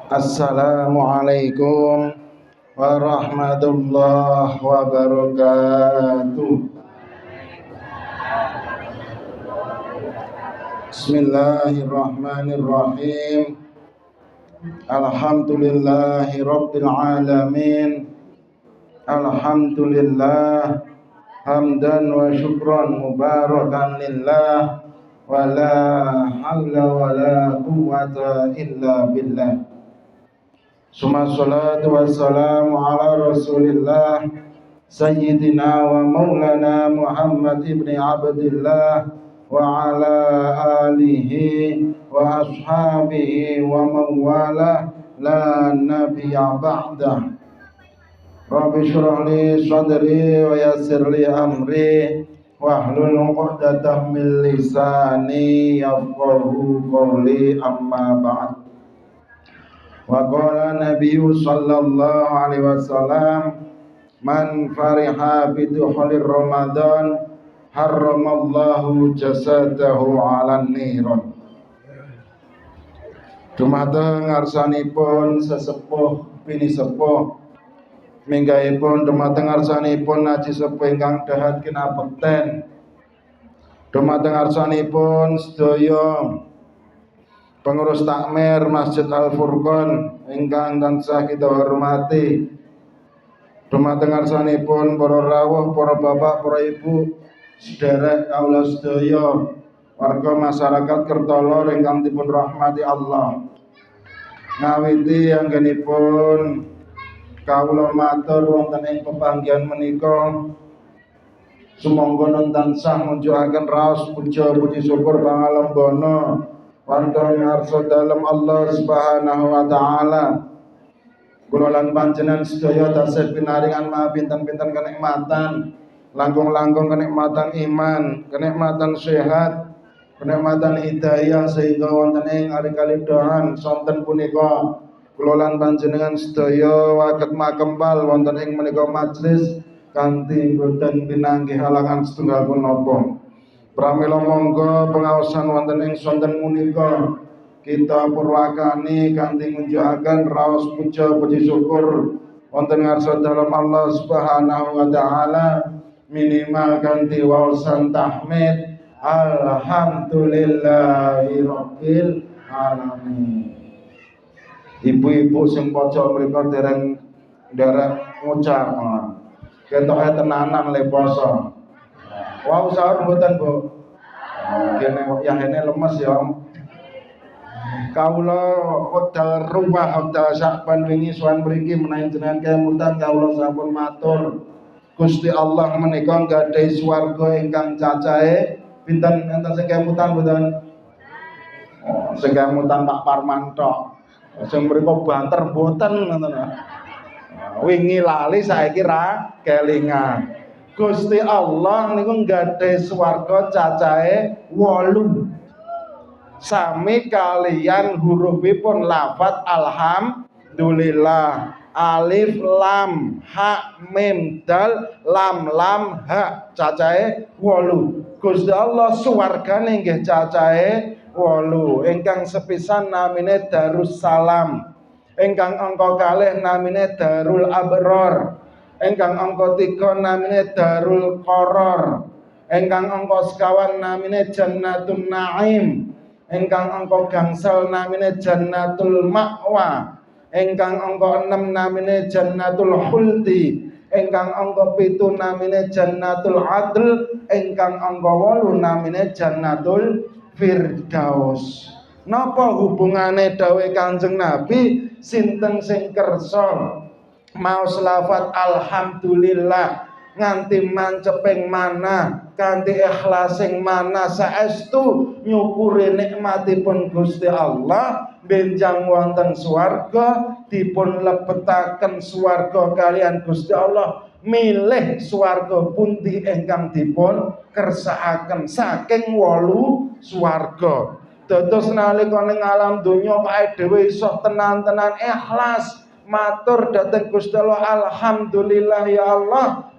Assalamualaikum warahmatullahi wabarakatuh. Bismillahirrahmanirrahim. Alhamdulillahi rabbil alamin. Alhamdulillah hamdan wa syukran mubarakan lillah wa la hawla wa la quwwata illa billah. Summa salatu wassalamu ala rasulillah sayyidina wa maulana Muhammad ibn Abdillah wa ala alihi wa ashabihi wa mawala la nabiyya ba'dah. Rabbi shrah li sadri wa yassir li amri wahlul 'uqdatam min lisani yafqahu qawli, amma ba'd. Wa qala nabiyyu sallallahu alaihi wasallam man fariha bi dukhuli ramadan harramallahu jasadahu 'alan niran. Dumateng ngarsanipun sesepuh bini sepuh minggahipun dumateng ngarsanipun Haji Sepuh ingkang dahat kinabekten, dumateng ngarsanipun sedaya pengurus takmir Masjid Al Furqon ingkang tansah kita hormati, dumateng ngarsanipun para rawuh, para bapak, para ibu, sedherek kawula sedaya warga masyarakat Kertolo ingkang dipun rahmati Allah. Ngawiti anggenipun kawula matur wonten ing pepanggihan menika, sumangga nun tansah munjuaken raos puja puji syukur pangalembana wonten ngarsa dalem Allah Subhanahu wa taala. Kula lan panjenengan sedaya tansah pinaringan maha pinten-pinten kenikmatan, langkung-langkung kenikmatan iman, kenikmatan sehat, kenikmatan hidayah, sehingga wonten ing ari kalidhahan sonten punika kula lan panjenengan sedaya waget makempal wonten ing menika majelis kanthi boten pinanggih halangan setunggal punapa. Pramila monggo pengaosan wonten ing sonten punika kita purwakani kanthi ngunjukaken raos puja puji syukur wonten ngarsa dalem Allah Subhanahu wa taala, minimal kanthi waosan tahmid alhamdulillahi rabbil alamin. Ibu-ibu sing pojok mriku dereng ngucap ketoke tenanan le poso. Wau sahur mboten, Bu? Kene yahene lemes ya. Kawula wekdal ruwah wekdal Syakban wingi sowan mriki menawi jenengan kemutan kawula sampun matur. Gusti Allah menika gadhahi swarga ingkang cacahe pinten enten sing kemutan mboten? Sing kemutan Pak Parman tok. Sing mriku banter mboten ngoten. Wingi lali saiki ra kelingan. Gusti Allah niku nggadhahi swarga cacahe 8. Sami kalian hurufipun lafaz alhamdulillah. Alif lam ha mim dal lam lam ha cacahe 8. Gusti Allah swargane nggih cacahe 8. Ingkang sepisan namine Darussalam, ingkang angka kalih namine Darul Abror, ingkang angka 3 namine Darul Qaror, ingkang angka sekawan namine Jannatul Naim, ingkang angka gangsal namine Jannatul Ma'wa, ingkang angka 6 namine Jannatul Khuldi, ingkang angka 7 namine Jannatul Adl, ingkang angka 8 namine Jannatul Firdaus. Napa hubungane dawuh Kanjeng Nabi, sinten sing kersa maos lafaz alhamdulillah nganti manceping mana, kanthi ikhlasing mana saestu nyukuri nikmatipun Gusti Allah, benjang wonten swarga, dipun lebetaken swarga kalian Gusti Allah, milih swarga pundi ingkang dipun kersakaken saking 8 swarga. Dados nalika ning alam donya awake dhewe iso tenan-tenan ikhlas matur dhateng Gusti Allah, alhamdulillah ya Allah,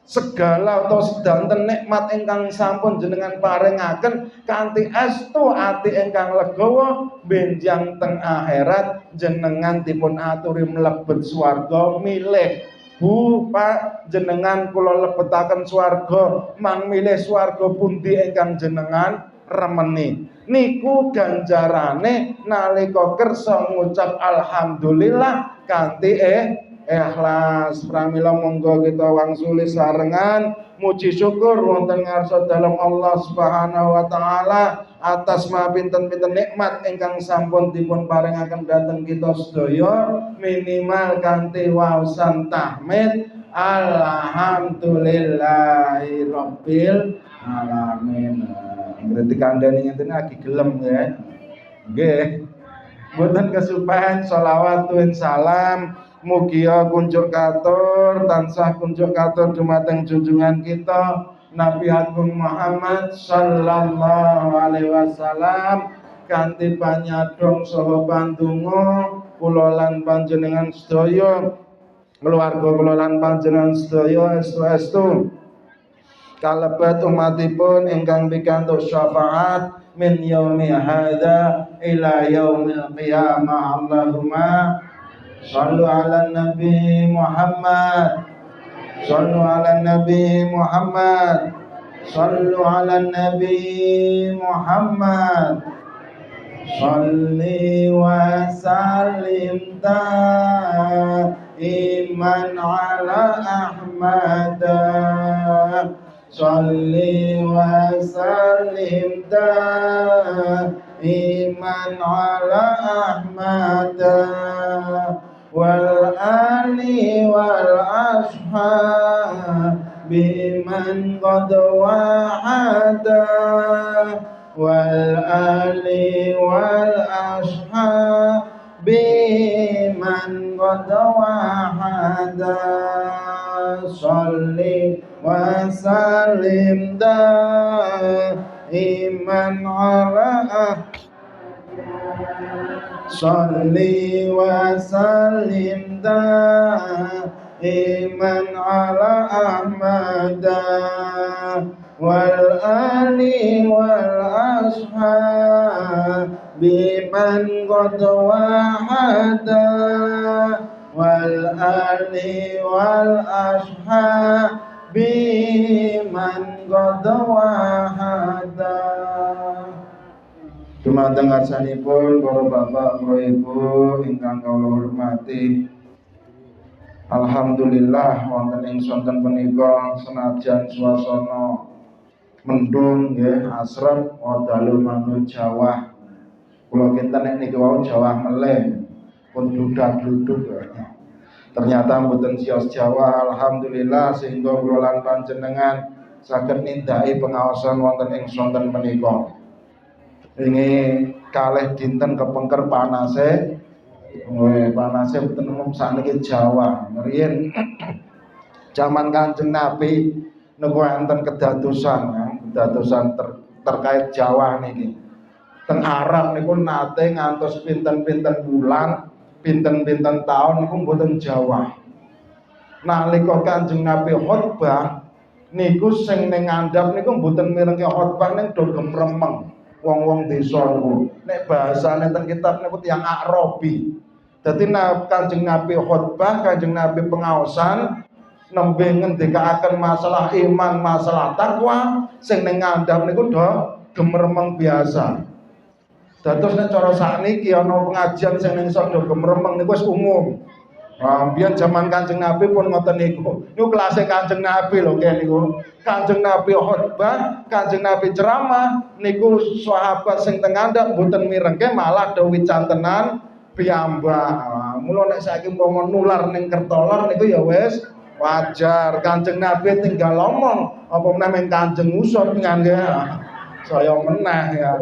segala atau sedanten nikmat ingkang sampun jenengan paringaken kanthi estu ati ingkang legawa benjang teng akhirat jenengan dipun aturi mlebet swarga milih Bu Pak jenengan kula lebetaken swarga mang milih swarga pundi ingkang jenengan remeni niku ganjarane nalika kersa ngucap alhamdulillah kanthi ikhlas. Pramila monggo kita wangsuli sarengan muji syukur wonten ngarsa dalem Allah Subhanahu wa taala atas pinten-pinten nikmat ingkang sampun dipun paringaken dhateng kita sedaya minimal kanthi waosan tahmid alhamdulillahi rabbil alamin. Berarti kandhane ngenten lagi gelem ya. Nggih. Mboten kesupen sholawat tuwin salam mugia kunjuk katur tansah kunjuk katur dumateng junjungan kita Nabi Agung Muhammad sallallahu alaihi wasallam kanthi panyadong saha pandonga kula lan panjenengan sedaya keluarga kula lan panjenengan sedaya estu-estu kalebet umatipun ingkang pikantuk syafaat min yaumi hadza ila yaumil qiyamah. Allahumma shallu ala nabi Muhammad, shallu ala nabi Muhammad, shallu ala nabi Muhammad, shalli wa sallim iman ala Ahmad, shalli wa sallim iman ala Ahmad wal ali wal ashab biman qad wahada wal ali wal ashab biman qad wahada shalli wa sallim iman ala shalli wa sallim iman ala Ahmad wal ali wal ashab biman qad wahada wal ali wal ashab biman qad wahada. Dumateng ngarsanipun para bapak, para ibu ingkang kula hormati. Alhamdulillah wonten ing sonten punika senajan swasana mendung nggih asrep wadalu manut Jawa. Kula kinten nek niki wau Jawa meleh pun dudak-duduk. Ternyata mboten sios Jawa alhamdulillah sehingga kula lan panjenengan saged nindaki pengaosan wonten ing sonten punika. Ini kalih dinten kepengker panase panase mboten umum sakniki Jawa. Riyen jaman Kanjeng Nabi niku enten kedadosan terkait Jawa niki. Teng Arab niku nate ngantos pinten-pinten bulan, pinten-pinten taun niku mboten Jawa. Nalika Kanjeng Nabi khotbah niku sing ning ngandhap niku mboten mirengke khotbah ning do gemremeng. Wong-wong desa niku nek bahasane teng kitab niku tiyang Arabi. Dadi Kanjeng Nabi khotbah, Kanjeng Nabi pengaosan nembe ngendikaaken masalah iman, masalah takwa sing ning ngandhap niku do gemeremeng biasa. Dados nek cara sakniki ana pengajian sing ning do gemeremeng niku wis umum. Biyen zaman Kanjeng Nabi pun ngoten niku. Niku kelase Kanjeng Nabi lho kene niku. Kanjeng Nabi khotbah, Kanjeng Nabi ceramah niku sahabat sing teng ngandhap mboten mirengke malah do wicantenan piyambak. Mula nek saiki umpama nular ning kertolor niku ya wis wajar. Kanjeng Nabi tinggal ngomong apa meneh Kanjeng usut ngangge saya meneh ya.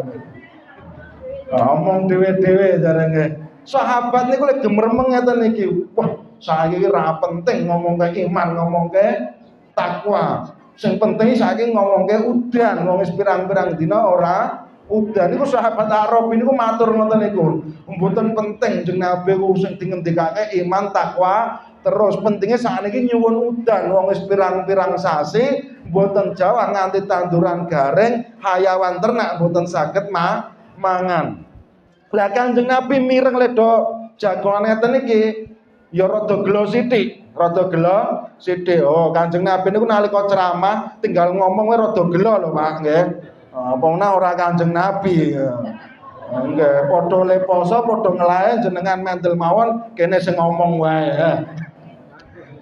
Ngomong dhewe-dhewe jarene. Sahabat niku lek gemermeng ngeten iki. Wah, saiki ora penting ngomongke iman, ngomongke takwa. Sing penting saiki ngomongke udan, wong wis pirang-pirang dina ora udan. Niku sahabat Arab niku matur ngoten niku. Mboten penting jeneng Nabi ku sing dingendikake iman, takwa, Terus pentingnya sakniki nyuwun udan wong wis pirang-pirang sasi mboten jawah nganti tanduran garing, hayawan ternak mboten saged mangan. Lah Kanjeng Nabi mireng le do jagoan ngeten iki ya rada gelo sithik, Oh, Kanjeng Nabi niku nalika ceramah tinggal ngomong wae rada gelo lho, Pak, nggih. Apa ora Kanjeng Nabi. Nggih, padha le poso, padha ngelae jenengan mentel mawon kene sing ngomong wae.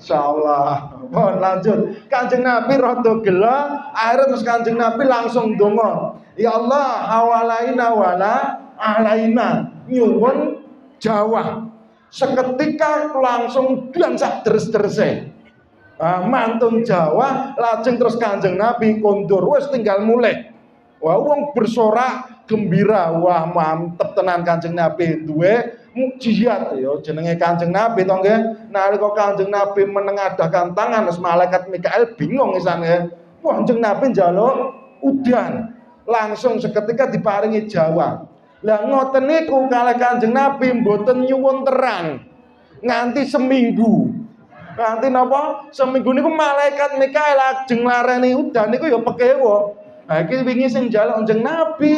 Insyaallah. Mohon lanjut. Kanjeng Nabi rada gelo, akhirnya terus Kanjeng Nabi langsung donga. Ya Allah, hawalaina wala alaina. Nyuwun jawah. Seketika langsung dan sak deres-derese. Mantun Jawa, lajeng terus Kanjeng Nabi kondur wis tinggal mulih. Wah, wong bersorak gembira, wah mantep tenan Kanjeng Nabi duwe mukjizat ya jenenge Kanjeng Nabi to nggih. Nalika Kanjeng Nabi menengadahkan tangan terus malaikat Mikael bingung isan nggih. Wah, Kanjeng Nabi njaluk udan. Langsung seketika diparingi jawab. Lah ngoten niku kalih Kanjeng Nabi mboten nyuwun terang nganti seminggu. Nganti napa? Seminggu niku malaikat Mikael lajeng lareni udan niku ya pekewo. Nah iki wingi sing njaluk Kanjeng Nabi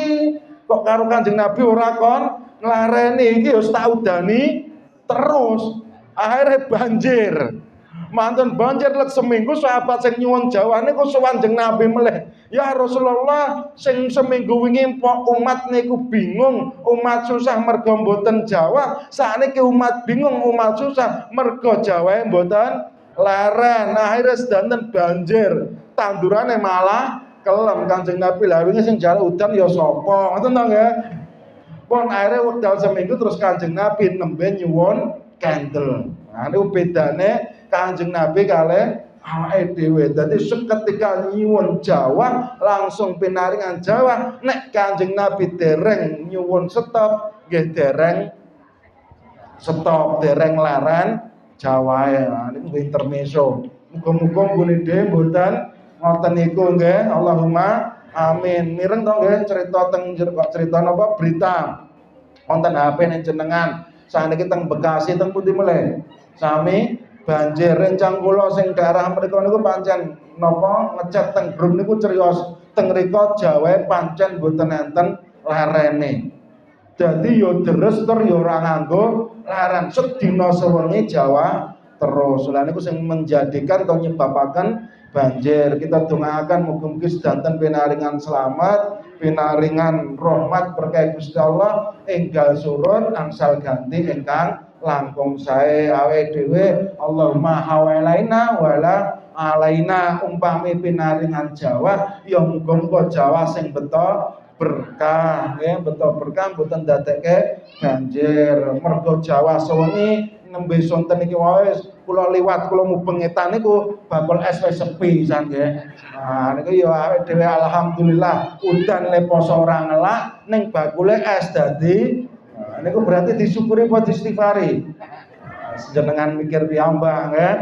kok karo Kanjeng Nabi ora kon nglareni iki ya tak udani terus. Akhirnya banjir. Mantun banjir let seminggu sahabat sing nyuwun jawane kok sowan Kanjeng Nabi meleh. Ya Rasulullah, sing seminggu wingi umat niku bingung, umat susah mergo mboten jawah. Sakniki umat bingung, umat susah mergo jawahe mboten leren. Akhirnya sedanten banjir. Tandurane malah kelem. Kanjeng Nabi lha wingi sing njaluk udan ya sapa? Ngoten to nggih. Pun akhirnya wekdal seminggu terus Kanjeng Nabi nembe nyuwun candle. Nah niku bedane Kanjeng Nabi kalih awake dhewe. Dadi seketika nyuwun jawah langsung pinaringan jawah. Nek Kanjeng Nabi dereng nyuwun stop, nggih dereng stop, dereng laran jawahe. Nah niku intermezzo. Muga-muga nggone dhewe mboten ngoten niku nggih. Allahumma amin. Mireng to nggih cerita cerita napa berita wonten HP ning jenengan. Saniki teng Bekasi teng pundi meleh. Sami banjir rencang kula sing daerah mriku niku pancen napa ngechat teng grup niku cerios teng mriku jawahe pancen mboten enten larene. Dadi yo deres tur yo ora nganggo laran sedina sewengi Jawa terus. Lha niku sing menjadikan atau nyebabaken banjir. Kita dongaaken muga-muga sedanten pinaringan selamat, pinaringan rahmat berkah Gusti Allah enggal surut angsal ganti ingkang langkung sae awake dhewe. Allahumma hawalaina wala alaina. Umpami pinaringan Jawa ya muga-muga Jawa sing beto berkah ya, beto berkah mboten ndadekke banjir. Mergo Jawa sewengi nembe sonten iki wae kula liwat kula mubeng etan niku bakul es wis sepi pisan nggih. Nah niku ya awake dhewe alhamdulillah udan le poso ora ngelak ning bakule es dadi niku berarti disyukuri apa diistighfari. Jenengan mikir piyambak nggih.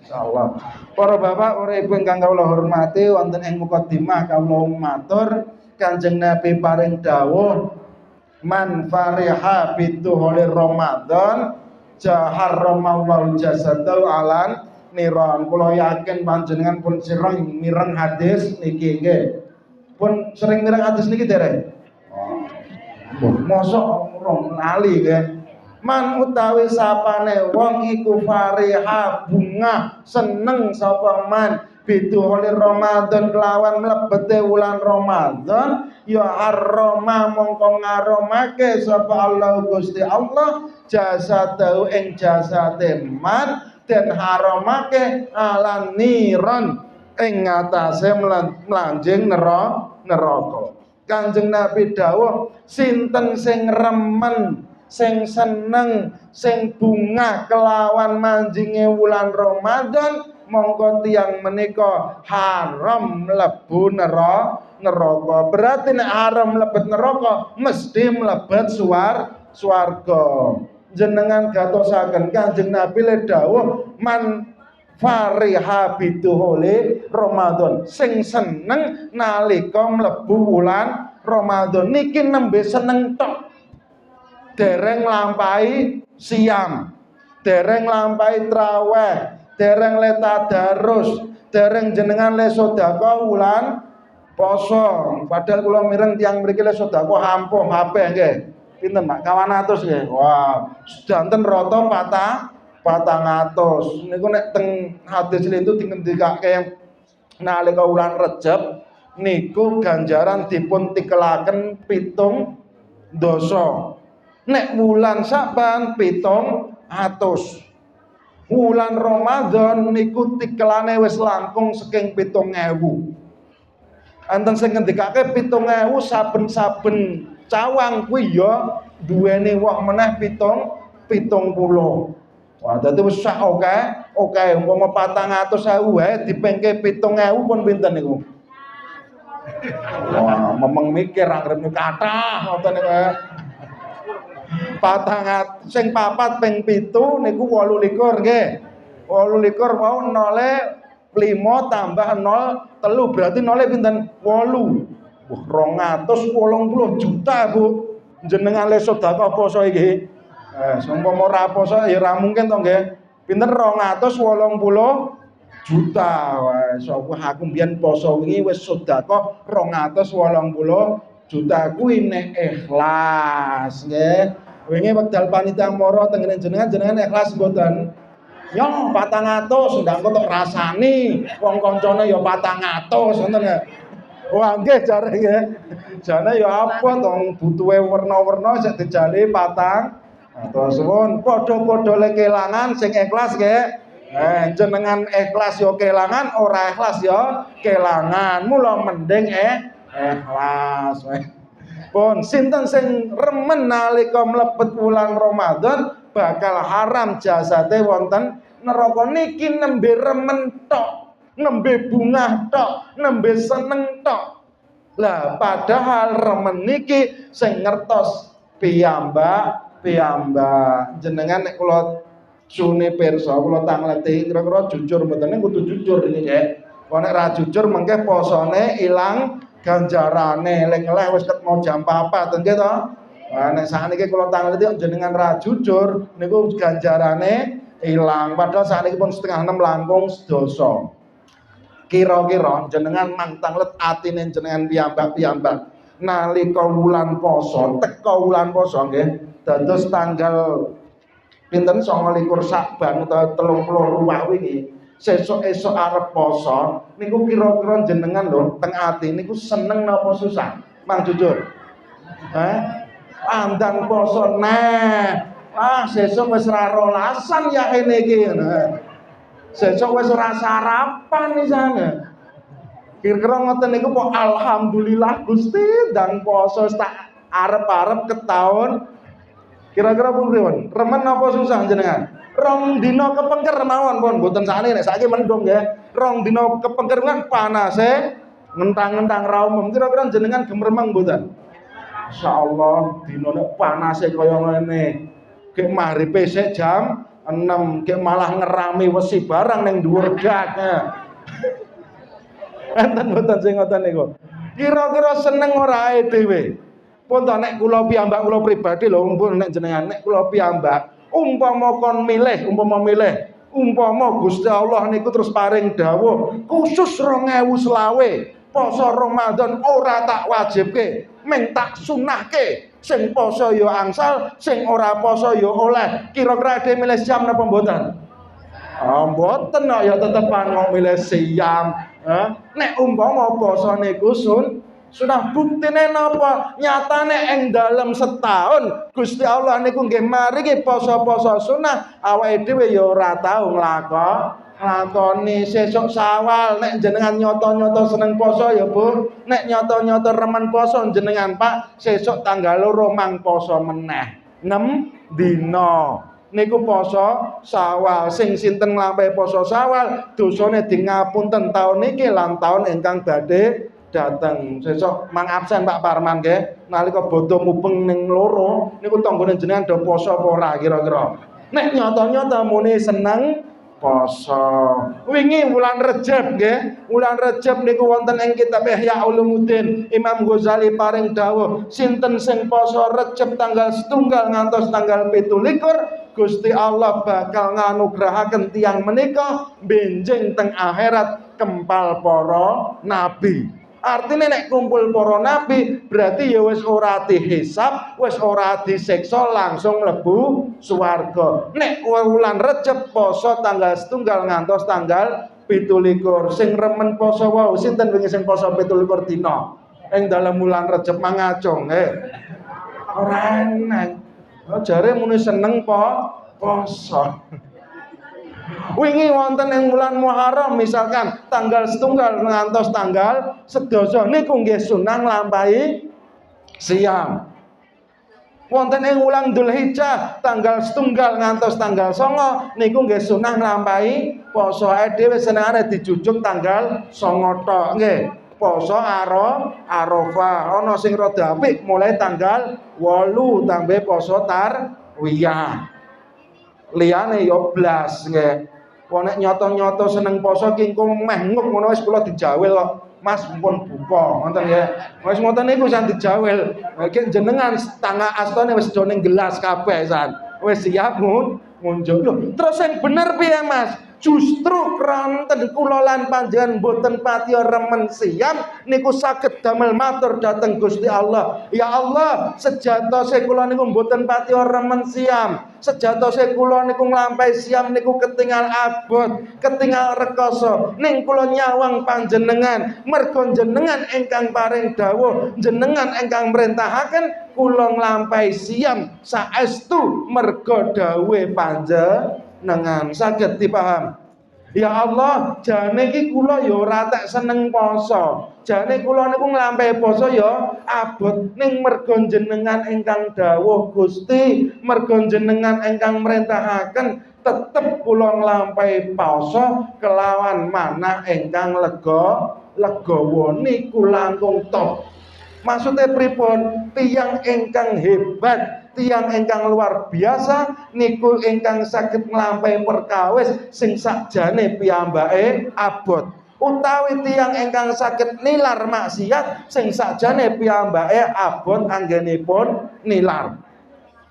Insyaallah. Para bapak, para ibu ingkang kawula hormati, wonten ing mukadimah kawula matur Kanjeng Nabi paring dawuh man fariha bituhuli Ramadan jaharramallahu jasadahu alan niron. Kula yakin panjenengan pun sering mireng hadis niki nggih. Pun sering mireng hadis niki dereng. Mosok rong lali nggih. Man utawi sapane wong iku fariha bunga seneng sapa man biduhuli Ramadan kelawan mlebete wulan Ramadan ya harrama mongko ngaromake sapa Allah Gusti Allah jasadahu ing jasate man den haramake alan niron ing ngatasé mlanjing neraka. Kanjeng Nabi dawuh sinten sing remen sing seneng sing bunga kelawan manjinge wulan Ramadan mongko tiyang menika haram mlebu neraka. Berarti nek haram mlebet neraka mesti mlebet swarga. Jenengan gatosaken Kanjeng Nabi le dawuh man fariha biduhuli Ramadan sing seneng nalika mlebu wulan Ramadan niki nembe seneng tok dereng lampahi siam dereng lampahi traweh, dereng le tadarus, dereng jenengan le sedekah wulan poso. Padahal kula mireng tiyang mriki le sedekah ampuh kabeh nggih. Pinten Pak? 200 nggih. Wah, sedanten rata 400. Niku nek teng hadis itu dingendikake nalika wulan Rejab niku ganjaran dipun tikelaken 7 dosa. Nek wulan Saban 700. Wulan Ramadan niku tikelane wis langkung saking 7.000. Enten sing ngendikake 7.000 saben-saben cawang kuwi ya duweni woh meneh 70. Wah, dadi wis sak oke umpama 400.000 wae dipengke 7.000 pun pinten niku? Wah, memeng mikir anggere kathah ngoten niku. 400 sing 4 ping 7 niku 28 nggih. 28 mau 05 tambah 03 berarti 0 pinten? 8. Wah, 280 juta Bu. Jenengan le sedekah poso iki. Umpama ora poso ya ora mungkin to nggih. Pinten 280 juta. Wah, sapa aku mbiyen poso wingi wis sedekah 280 juta kuwi nek ikhlas nggih. Wingi wekdal panitia mara teng jenengan ikhlas mboten? Yo 400 ndang kok rasani wong kancane ya 400 ngoten ya. Wah nggih jare nggih. Jane ya apa to butuhe werna-werna sik dijali 400. Suwun padha-padha le kelangan sing ikhlas nggih. Jenengan ikhlas ya kelangan, ora ikhlas ya kelangan. Mula mending ikhlas. Pun sinten sing remen nalika mlebet wulan Ramadan bakal haram jasate wonten neraka niki nembe remen tok, nembe bungah tok, nembe seneng tok. Lah padahal remen niki sing ngertos piyambak jenengan nek kula sune pirsa kula tangleti kira-kira jujur mboten kudu jujur iki nggih. Kok nek ra jujur mengke posone ilang ganjarane lek-lek wis ketemu jam 4 nggih to. Nah nek sakniki kula tangleti jenengan ra jujur niku ganjarane ilang. Padahal sakniki pun 5:30 langkung sedasa. Kira-kira jenengan mangtanglet atine jenengan piyambak nalika wulan poso, teka wulan poso nggih. Dados tanggal pinten 29 Saban utawa 30 wingi. Sesuk-esuk arep poso niku kira-kira jenengan lho teng ati niku seneng napa susah? Mang jujur. Andang poso sesuk wis ra rolasan ya kene iki. Sesuk wis ora sarapan isane. Kira-kira ngoten niku kok alhamdulillah Gusti ndang poso tak arep-arep ketaun. Kira-kira pripun? Remen apa susah jenengan? 2 dina kepengker mawon pun mboten sakniki nek saiki mendung nggih. 2 dina kepengker kan panase ngentang-ngentang ra umum. Kira-kira jenengan gemremeng mboten? Insyaallah dinane panase kaya ngene. Ki maripe sik jam 6, ki malah ngerami wesi barang ning dhuwur dak. Enten mboten sing ngoten niku. Kira-kira seneng ora ae dhewe. Pun to nek kula piyambak kula pribadi lho mumpun nek jenengan nek kula piyambak umpama Gusti Allah niku terus paring dawuh khusus 2020 poso Ramadan ora tak wajibke meng tak sunahke sing poso ya angsal sing ora poso ya oleh kira-kira ade milih siam napa mboten? Mboten kok ya tetepan kok milih siam. Nek umpama poso niku sunah buktine napa? Nyatane ing dalem setahun Gusti Allah niku nggih maringi poso-poso sunah, awake dhewe ya ora tau nglakoni. Sesuk Syawal nek jenengan nyoto-nyoto seneng poso ya Bu, nek nyoto-nyoto remen poso jenengan Pak, sesuk tanggal 2 mang poso meneh. 6 dina. Niku poso Syawal. Sing sinten nglampahi poso Syawal, dosane di ngapunten taun niki lan taun ingkang badhe dateng. Sesuk mang absen Pak Parman nggih nalika bodho mubeng ning loro niku tanggane jenengan do poso apa ora kira-kira. Nek nyata-nyata muni seneng poso. Wingi wulan Rejab nggih, wulan Rejab niku wonten ing kitab Ihya Ulumuddin Imam Ghazali paring dawuh sinten sing poso Rejab tanggal 1 ngantos tanggal 17 Gusti Allah bakal nganugrahaken tiyang menika benjing teng akhirat kempal para nabi. Artinya nek kumpul para nabi berarti ya wis ora dihisab, wis ora disiksa, langsung mlebu swarga. Nek wulan Rejab poso tanggal 1 ngantos tanggal 17. Sing remen poso wau sinten wingi sing poso 17 dina ing dalam wulan Rejab mangacung ora enak. Jare muni seneng poso. Wingi wonten ing wulan Muharram misalkan tanggal 1 ngantos tanggal 11 niku nggih sunah nglampahi siam. Wonten ing wulan Dzulhijjah tanggal 1 ngantos tanggal 9 niku nggih sunah nglampahi poso. Dhewe senengane dijujuk tanggal 9 tok nggih. Poso Arafah. Ana sing rada apik mulai tanggal 8 tambe poso Tarwiyah. Liyane ya blas nggih. Wong nek nyoto-nyoto seneng poso ki engko meh nguk ngono wis kula dijawel kok. Mas pun buka ngoten nggih. Wis ngoten niku san dijawel. Iki jenengan tangga astane wis do ning gelas kabeh san. Wis siap ngunjuk. Terus sing bener piye Mas? Justru kranten kula lan panjenengan boten patiya remen siam niku saged damel matur dhateng Gusti Allah. Ya Allah, sejatose kula niku boten patiya remen siam. Sejatose kula niku nglampahi siam niku ketingal abot, ketingal rekoso. Ning kula nyawang panjenengan, merga jenengan ingkang paring dawuh, jenengan ingkang mrentahaken kula nglampahi siam saestu merga dawuhe panjenengan. Saged dipaham? Ya Allah, jane iki kula ya ora tak seneng poso. Jane kula niku nglampahi poso ya abot ning merga jenengan ingkang dawuh Gusti, merga jenengan ingkang mrentahaken tetep kula nglampahi poso kelawan manah ingkang legawa niku langkung top. Maksudnya pripun? Tiyang ingkang hebat, tiyang ingkang luar biasa niku ingkang saged nglampahi perkawis sing sakjane piyambake abot. Utawi tiyang ingkang saged nilar maksiat sing sakjane piyambake abot anggenipun nilar.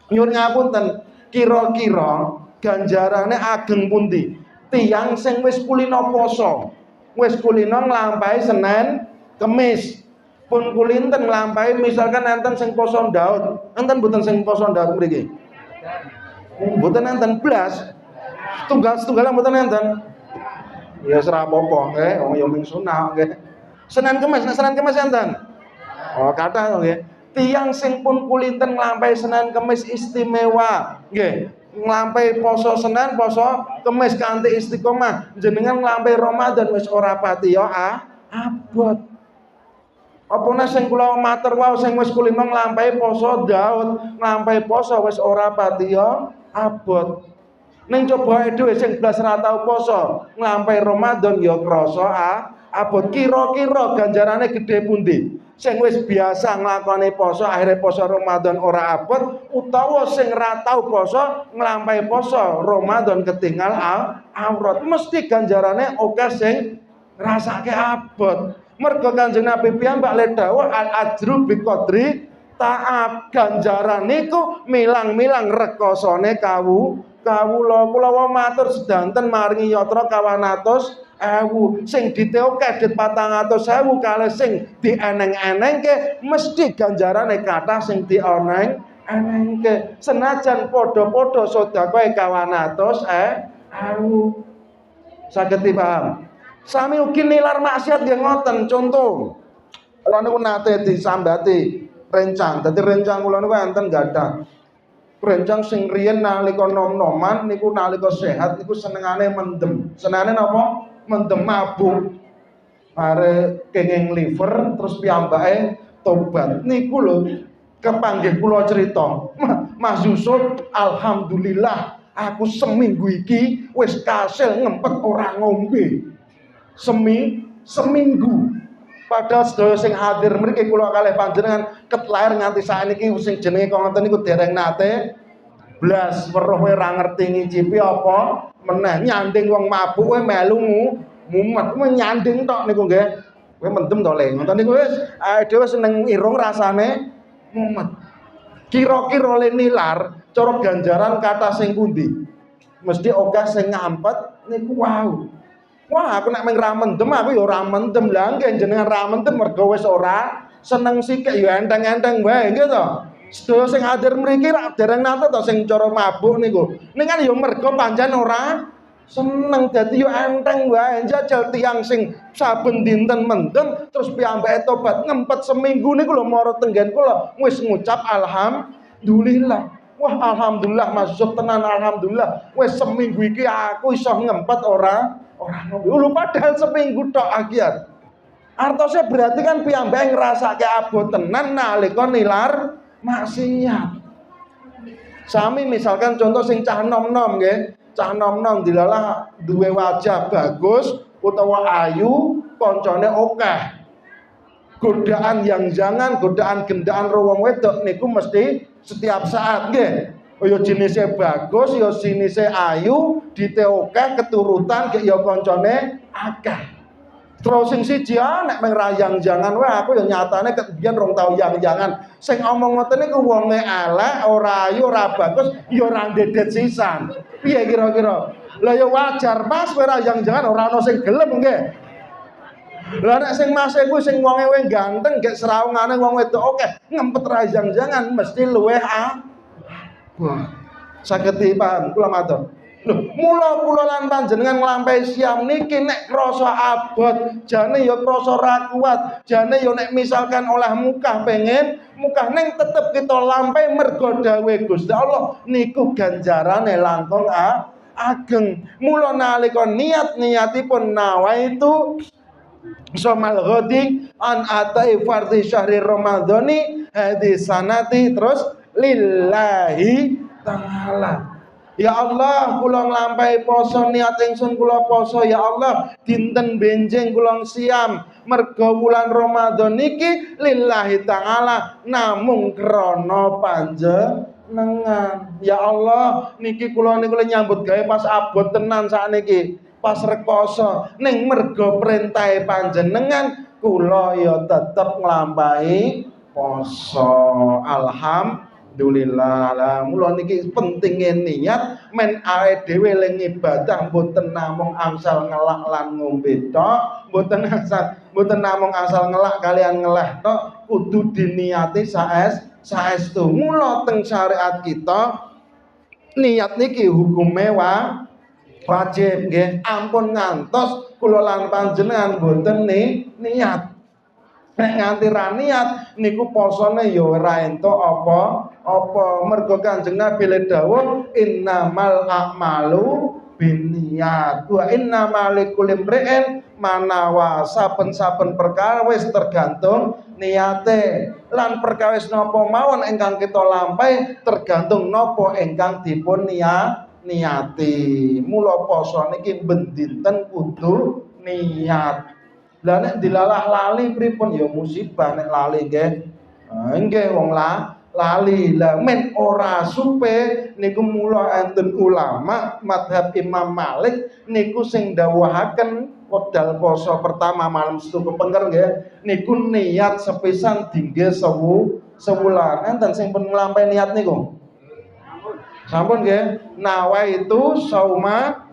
Nyuwun ngapunten, kira-kira ganjarane ageng pundi? Tiyang sing wis kulina poso, wis kulina nglampahi Senin, Kemis. Pun kulinten nglampahi misalkan enten sing poso Daud, enten mboten sing poso Daud mriki? Mboten enten blas. Setunggal mboten enten. Ya ora apa-apa nggih, wong ya ming sunah nggih. Senin Kemis enten. Oh, kathah nggih. Tiyang sing pun kulinten nglampahi Senin Kemis istimewa nggih. Nglampahi poso Senin, poso Kemis kanthi istiqomah. Jenengan nglampahi Ramadan wis ora patiya abot. Apane sing kula matur wau sing wis kulina nglampahi poso Daud, nglampahi poso wis ora patiya abot. Ning coba dhewe sing blas ora tau poso, nglampahi Ramadan ya krasa abot. Kira-kira ganjarane gedhe pundi? Sing wis biasa nglakoni poso akhire poso Ramadan ora abot utawa sing ora tau poso nglampahi poso Ramadan ketinggal awrat. Mesti ganjarane akeh sing ngrasake abot. Mergo Kanjeng Nabi piyambak le dawuh al ajru bi qadri ta'ab. Ganjaran niku milang-milang rekosane kawula. Kula matur sedanten maringi yatra 200.000 sing diteoke dit 400.000 kalih sing dieneng-enengke mesti ganjarane kathah sing dieneng-enengke. Senajan padha-padha sedekahe 200.000. Saged dipaham? Sami ugi nilar maksiat nggih ngoten. Contoh, kula niku nate disambati rencang. Dadi rencang kula niku enten gadah. Rencang sing riyen nalika nom-noman niku nalika sehat niku senengane mendem. Senengane napa? Mendem mabuk. Are kenging liver terus piyambake tobat. Niku lho kepanggih kula crita. Mas Yusuf, alhamdulillah aku seminggu iki wis kasil ngempet ora ngombe. Seminggu. Padahal sedaya sing hadir mriki kula kalih panjenengan ket lair nganti saiki sing jenenge kok ngoten niku dereng nate blas weruh ora ngerti ngicipi apa meneh nyanding wong mabuk kowe melu mumet nyanding tok niku nggih. Kowe mendem to le ngoten niku wis dhewe seneng irung rasane mumet. Kira-kira le nilar cara ganjaran kata sing pundi? Mesti oke sing ngampet niku wow. Wah, aku nek mung ra mendem aku ya ora mendem. Lah nggih jenengan ra mendem mergo wis ora seneng sikik ya enteng-enteng wae nggih to. Sedaya sing hadir mriki ra dereng nate to sing cara mabuk niku. Ning kan ya mergo pancen ora seneng dadi yo enteng wae njajal tiyang sing saben dinten mendem terus piyambake tobat ngempet seminggu niku lho mara tenggen kula wis ngucap alhamdulillah. Wah alhamdulillah masuk tenan alhamdulillah wis seminggu iki aku iso ngempet ora ngombe. Lho padahal seminggu tok agiat. Artosnya berarti kan piyambake ngrasake abot tenan nalika nilar maksiat. Sami misalkan contoh sing cah nom-nom nggih. Cah nom-nom dilalah duwe wajah bagus utawa ayu, koncone akeh. Godaan yang jangan, godaan gendaan wong wedok niku mesti setiap saat nggih. Ya jenisnya bagus, ya jenisnya ayu, dite akeh keturutan ya koncone akeh. Terus sing siji nek meng rayang jangan wae aku ya nyatane kebiyen rong tau yang-jangan. Sing omong ngoten niku wonge elek, ora ayu, ora bagus, ya ora ndedet sisan. Piye kira-kira? Lah ya wajar Mas kowe rayang-jangan ora ana sing gelem nggih. Lah nek sing Mas kuwi sing wonge wae ganteng gek seraungane wong wedok oke, ngempet rayang-jangan mesti luweh wah. Saged dipaham kula matur. Lho, mula kula lan panjenengan nglampahi siam niki nek krasa abot, jane ya krasa ra kuat, jane ya nek misalkan oleh mukah pengen, mukah ning tetep kita lampahi mergo dawuh Gusti Allah niku ganjarane langkung ageng. Mula nalika niat-niatipun nawaitu somal ghadi an atai fardhi syahri ramadhani hadis sanati terus lillahi ta'ala. Ya Allah, kula nglampahi poso niat ingsun kula poso ya Allah, dinten benjing kula siam mergo wulan Ramadan niki lillahi taala namung krana panjenengan. Ya Allah, niki kula niku nyambut gawe pas abot tenan sakniki, pas rekoso ning mergo perintahe panjenengan kula ya tetep nglampahi poso. Alhamdulillah. Lah mula niki pentinge niat men awake dhewe ling ibadah mboten namung angsal ngelak lan ngombe tok, mboten namung asal ngelak kalian ngeleh tok, kudu diniati saestu. Mula teng syariat kita niat niki hukume wajib nggih. Ampun ngantos kula lan panjenengan mboten niat. Nek nganti ra niat niku posone ya ora entuk apa mergo Kanjeng Nabi le dawuh innamal a'malu binniyat wa innamal likulli imri'in manawa. Saben-saben perkara wis tergantung niate lan perkawis napa mawon ingkang kita lampahi tergantung napa ingkang dipun niati. Mula poso niki ben dinten kudu niat. Lah nek dilalah lali pripun ya musibah nek lali nggih. Nggih wong lali. Lah men ora supe niku mula enten ulama madhab Imam Malik niku sing dawuhaken wekdal poso pertama malam setu kepengker nggih niku niat sepisan dingge sewulan. Enten sing pun nglampahi niat niku. Sampun nggih. Nawa itu sauma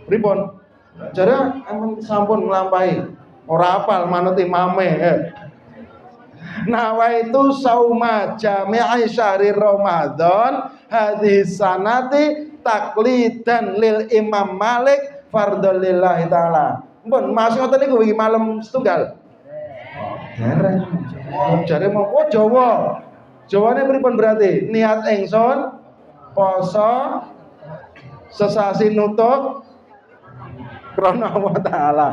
pripun? Jadi amun sampun nglampahi ora apal manut imame. Nawa itu sauma jami'i syahri Ramadan hadis sanati taklidan lil Imam Malik fardhul lillahi taala. Mpun Mas ngoten niku iki malam setunggal. Dereng. Jare mau Jawa. Jawane pripun berarti? Niat ingsun poso sesasi nutuk krana Allah taala.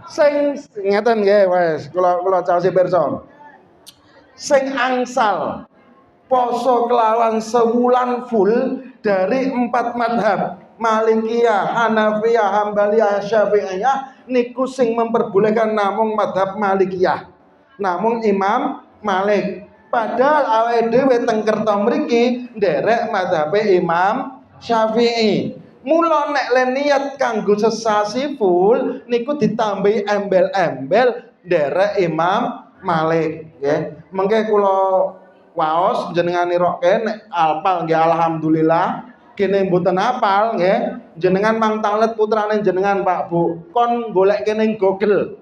Sing ngeten nggih wis kula caosi pirsa. Sing angsal poso kelawan sewulan full dari 4 madhab Malikiyah, Hanafiyah, Hambaliyah, Syafi'iyah niku sing memperbolehkan namung madhab Malikiyah. Namung Imam Malik. Padahal awake dhewe teng kerta mriki nderek madhabe Imam Syafi'i. Mula nek le niat kanggo sesasi full niku ditambahi embel-embel nderek Imam Malik nggih. Mengke kula waos jenengan nirokke nek apal nggih alhamdulillah, kene mboten apal nggih jenengan mang tanglet putrane jenengan Pak Bu kon golek kene Google.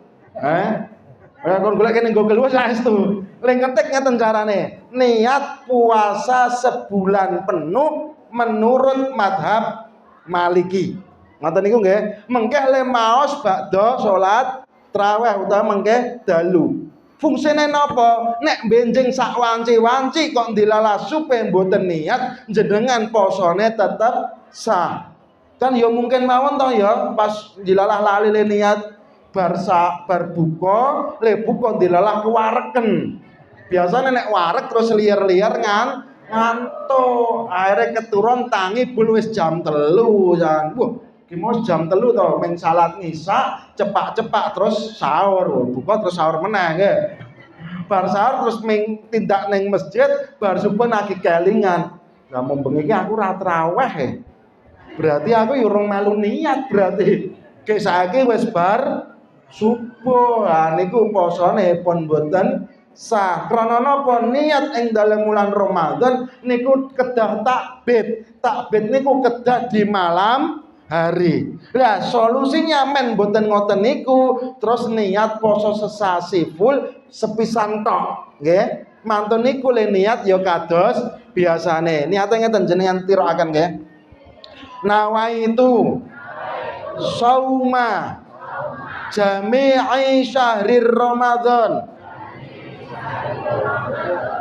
Kon golek kene Google wis saestu. Lek ngetik ngeten carane, niat puasa sebulan penuh menurut madhab Maliki. Ngoten niku nggih, mengke le maos bakda salat traweh utawa mengke dalu. Fungsine napa? Nek benjing sak wanci-wanci kok dilalah supaya mboten niat, jenengan posone tetep sah. Kan ya mungkin mawon to ya, pas dilalah lali le niat bar buka, le buka dilalah kewareken. Biasane nek warek terus liar-liar ngantuk. Akhirnya keturun tangi bul wis jam 3 jan. Wah, ki mau jam 3 to meng salat ngisa, cepak-cepak terus sahur. Buka terus sahur meneh nggih. Bar sahur terus ming tindak ning masjid, bar subuh lagi kelingan. Lah mau bengi iki aku ra traweh. Berarti aku yo urung melu niat berarti. Ki saiki wis bar subuh. Lah niku posone pun mboten sah. Krana napa? Niat ing dalem wulan Ramadan niku kedah takbit. Takbit niku kedah di malam hari. Lah solusinya men mboten ngoten niku, terus niat poso sesasi full sepisan tok, nggih. Mantun niku le niat ya kados biasane. Niate ngeten jenengan tirokaken nggih. Nawaitu sauma jami'i syahrir Ramadan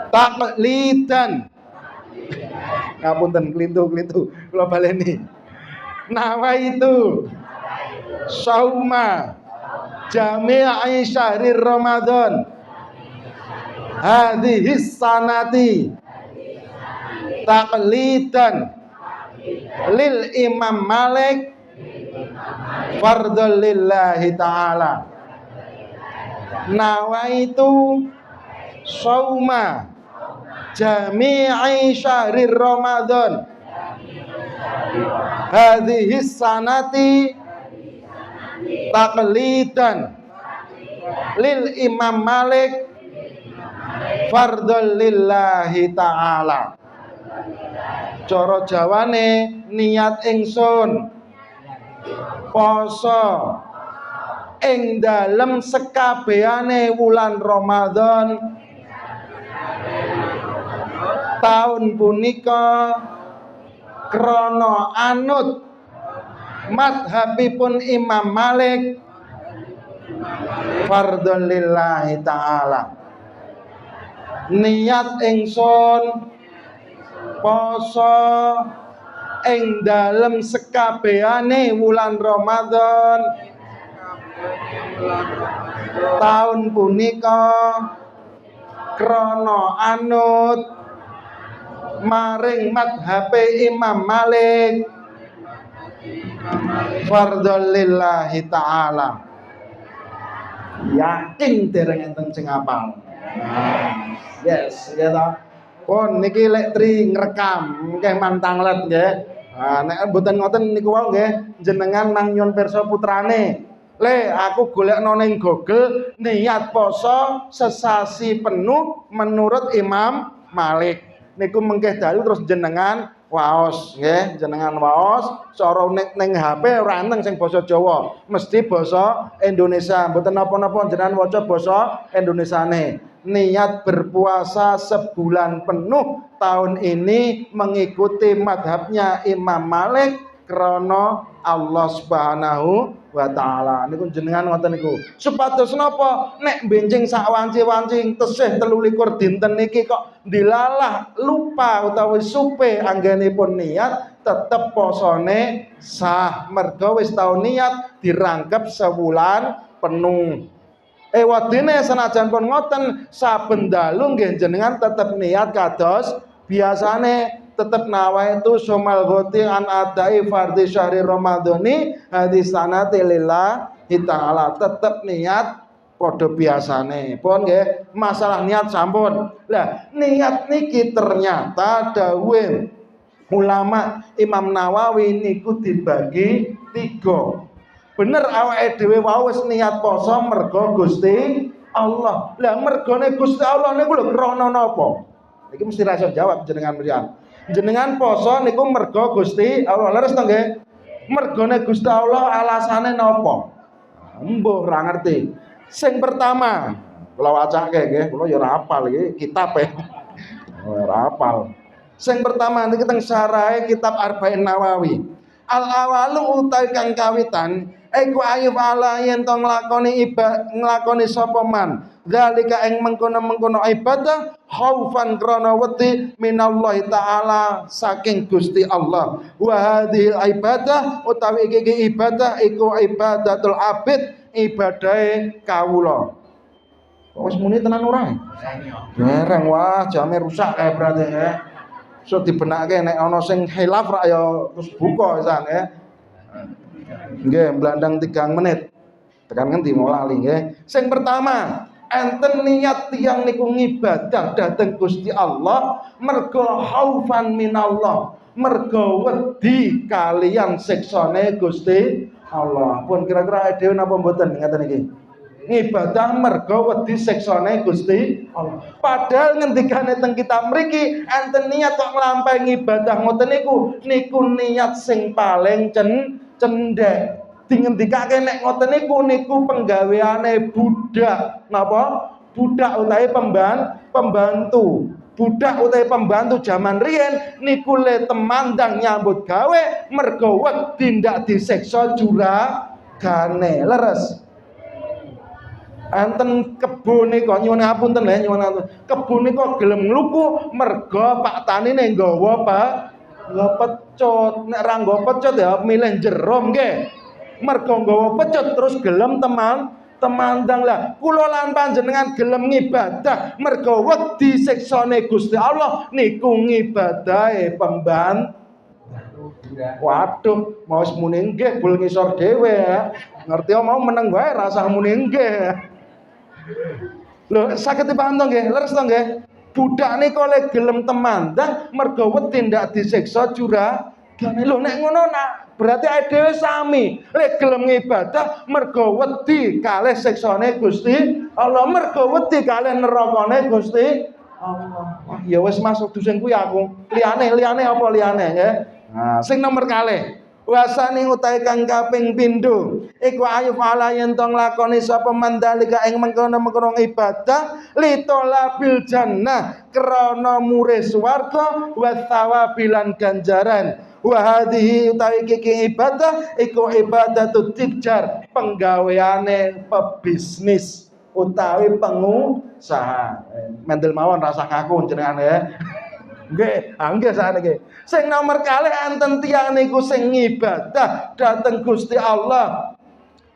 taqlidan. Ngapunten klintu-klintu kula baleni. Nawaitu sauma jami'i syahrir Ramadan hadhihi sanati taqlidan lil Imam Malik fardhul lillahi ta'ala. Nawaitu sauma jami'i syahrir Ramadan hadhihi sanati taqlidan lil Imam Malik fardhul lillahi ta'ala. Cara Jawane niat ingsun poso ing dalem sekabehane wulan Ramadan taun punika krana anut madhabipun Imam Malik fardhun lillahi ta'ala. Niat ingsun poso ing dalem sekabehane wulan Ramadan taun punika krana anut maring madhabe Imam Malik fardhul lillahi ta'ala. Yakin dereng enten sing apal. Yes, ya ta. Pun niki lek tri ngrekam nggih mantanglet nggih. Nek mboten ngoten niku wae nggih jenengan nang nyun pirsa putrane. Le aku golekno ning Google niat poso sesasi penuh menurut Imam Malik. Niku mengke dalu terus jenengan waos nggih, jenengan waos cara ning HP ora anteng sing basa Jawa, mesti basa Indonesia. Mboten napa-napa jenengan waca basa Indonesiane. Niat berpuasa sebulan penuh tahun ini mengikuti madhabnya Imam Malik krana Allah Subhanahu wa ta'ala. Niku jenengan ngoten niku. Supados napa? Nek benjing sak wanci-wanci tesih 23 dinten niki kok dilalah lupa utawi supe anggenipun niat tetep posone sah merga wis tau niat dirangkep sewulan penuh. Wadine senajan pun ngoten saben dalu nggih jenengan tetep niat kados biasane tetep nawaitu sumal ghoti an adai fardhi syahri ramadhani hadis sanati lillahi ta'ala. Tetep niat padha biasane. Pun nggih masalah niat sampun. Lah niat niki ternyata dawuh ulama Imam Nawawi niku dibagi 3. Bener awake dhewe wae wis niat poso mergo Gusti Allah. Lah mergone Gusti Allah niku lho krana napa? Iki mesti ra iso jawab jenengan mriyan. Jenengan poso niku mergo Gusti Allah. Leres to nggih? Mergone Gusti Allah alasane napa? Mbuh ora ngerti. Sing pertama, kula wacake nggih, kula ya ora hafal iki kitab ora hafal. Sing pertama niki teng syarahe kitab Arba'in Nawawi. Al awalu utawi kang kawitan iku ayub ala yen to nglakoni sapa man zalika ing mengkono-mengkono ibadah khaufan krana wedi minallahi taala saking Gusti Allah. Wa hadhil ibadah utawi iki ibadah iku ibadatul abid, ibadahe kawula. Wis muni tenan ora? Dereng wah jame rusak kae berarti ya. So dibenake nek ana sing khilaf rak ya terus buka pisan ya. Nggih, blandang 3 menit. Tekan ngendi mau lali nggih. Sing pertama, enten niat tiyang niku ngibadah dhateng Gusti Allah mergo khaufan minallah, mergo wedi kaliyan siksane Gusti Allah. Pun kira-kira dhewe napa mboten ngaten iki? Ngibadah mergo wedi siksane Gusti Allah. Padahal ngendikane teng kitab mriki enten niat kok nglampahi ngibadah ngoten niku niat sing paling cendhek. Dingendikake nek ngoten niku penggaweane budak. Napa? Budak utawi pembantu. Budak utawi pembantu zaman riyen niku le temandang nyambut gawe mergo wedi ndak disiksa juragane. Leres. Enten kebune kok nyuwun ngapunten lho nyuwun ngapunten. Kebune kok gelem ngluku mergo Pak Tanine nggawa pecut. Nek ra nggawa pecut ya milih jerom nggih. Mergo nggawa pecut terus gelem temandang lah. Kula lan panjenengan gelem ngibadah mergo wedi siksane Gusti Allah niku ngibadahe pembantu. Waduh, mau muni nggih bul ngisor dhewe ya. Ngerti mau meneng wae rasah muni nggih. Lho, saged dipaham to nggih? Leres to nggih? Budak niku oleh gelem temandang mergo wedi ndak disiksa juragane. Lho nek ngono nak berarti awake dhewe sami. Lek gelem ngibadah mergo wedi kalih siksane Gusti Allah, mergo wedi kalih nerakane Gusti Allah. Wah, ya wis masuk dusun kuwi aku. Liyane apa liyane nggih? Nah, sing nomor kalih wasani utahe kang kaping pindho iku ayu ala yen to nglakoni sapa mandalika ing mengkono-mengkono ibadah litolabil jannah krana murih swarga wa thawabilan ganjaran wa hadhihi utawi iki ibadah iku ibadatul tijar penggaweane pebisnis utawi pengusaha mendel mawon rasa ngaku jenengan ya. Nggih, nggih sakniki. Sing nomor kalih enten tiyang niku sing ngibadah dhateng Gusti Allah.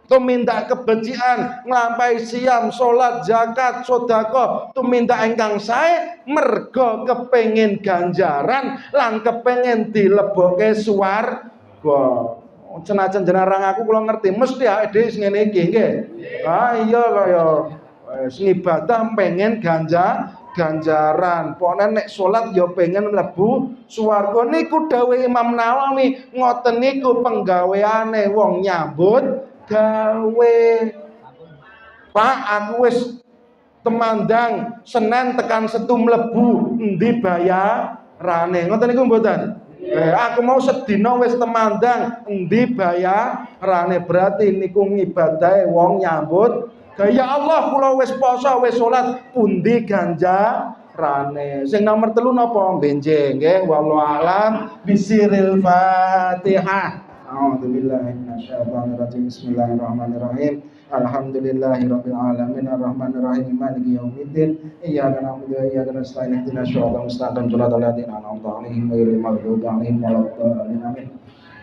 Tumindak kebecikan, nglampahi siam, salat, zakat, sedekah, tumindak ingkang sae mergo kepengin ganjaran lan kepengin dilebokke swarga. Senajan jenengan aku kula ngerti mesti awake dhewe sing ngene iki nggih. Ah iya kaya sing ibadah pengen ganjaran. Pokoknya nek salat ya pengen mlebu swarga. Niku dawuh Imam Nawawi, ngoten niku penggaweane wong nyambut gawe. Pak, aku wis temandang Senin tekan Setu mlebu, endi bayarane? Ngoten niku mboten? Aku mau sedina wis temandang, endi bayarane? Berarti niku ngibadahe wong nyambut. Ya Allah, kula wis poso, wis salat, pundi ganjarane? Sing nomor 3 napa? Benjing nggih, wallahu alam. Bisiril Fatihah. A'udzubillahi minasyaitonirrajim. Bismillahirrahmanirrahim. Alhamdulillahirabbil alamin arrahmanirrahim maliki yaumiddin. Iyyaka na'budu wa iyyaka nasta'in. Ihdinas siratal mustaqim. Shiratal ladzina an'amta 'alaihim ghairil maghdubi 'alaihim waladdallin. Amin.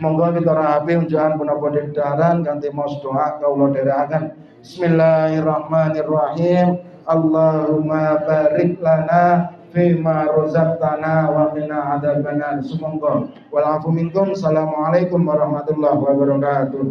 Monggo kita rapi unjukan punapa dedaran kanthi maos doa kawula dherekaken. Bismillahirrahmanirrahim. Allahumma barik lana fima razaqtana wa qina adzabannar. Sumangga wal afu minkum. Assalamualaikum warahmatullahi wabarakatuh.